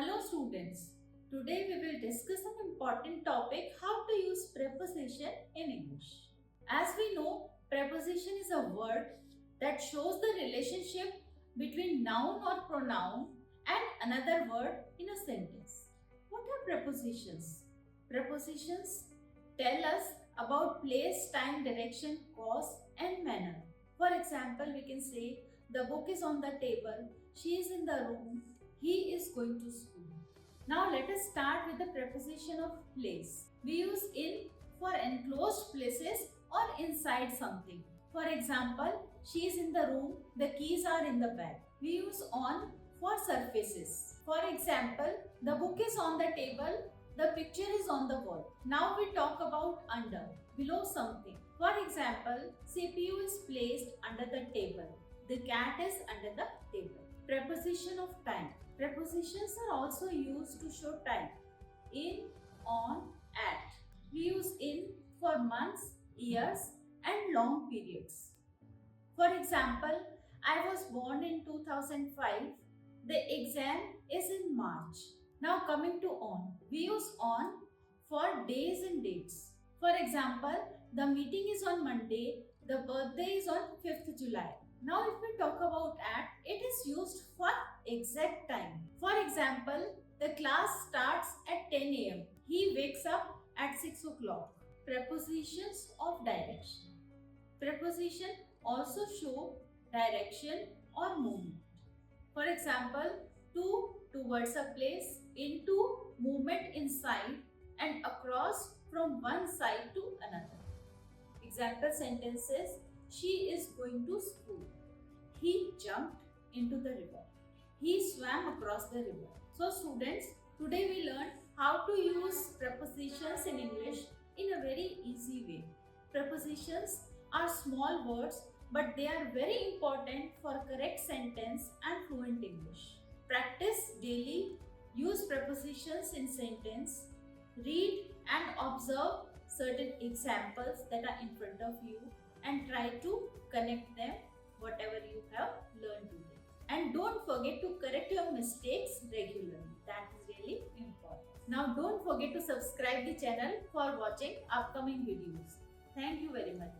Hello students, today we will discuss an important topic, how to use preposition in English. As we know, preposition is a word that shows the relationship between noun or pronoun and another word in a sentence. What are prepositions? Prepositions tell us about place, time, direction, cause and manner. For example, we can say the book is on the table, she is in the room, he is going to school. Now let us start with the preposition of place. We use in for enclosed places or inside something. For example, she is in the room, the keys are in the bag. We use on for surfaces. For example, the book is on the table, the picture is on the wall. Now we talk about under, below something. For example, CPU is placed under the table. The cat is under the table. Preposition of time. Prepositions are also used to show time. In, on, at. We use in for months, years and long periods. For example, I was born in 2005. The exam is in March. Now coming to on. We use on for days and dates. For example, the meeting is on Monday. The birthday is on 5th July. Now if we talk about at, it is used for exact time. For example, the class starts at 10 a.m. He wakes up at 6 o'clock. Prepositions of direction. Preposition also show direction or movement. For example, to, towards a place, into, movement inside and across from one side to another. Example sentences: she is going to school. He jumped into the river. He swam across the river. So students, today we learned how to use prepositions in English in a very easy way. Prepositions are small words, but they are very important for correct sentence and fluent English. Practice daily, use prepositions in sentence, read and observe certain examples that are in front of you and try to connect them whatever you have learned today. And don't forget to correct your mistakes regularly. That is really important. Now don't forget to subscribe the channel for watching upcoming videos. Thank you very much.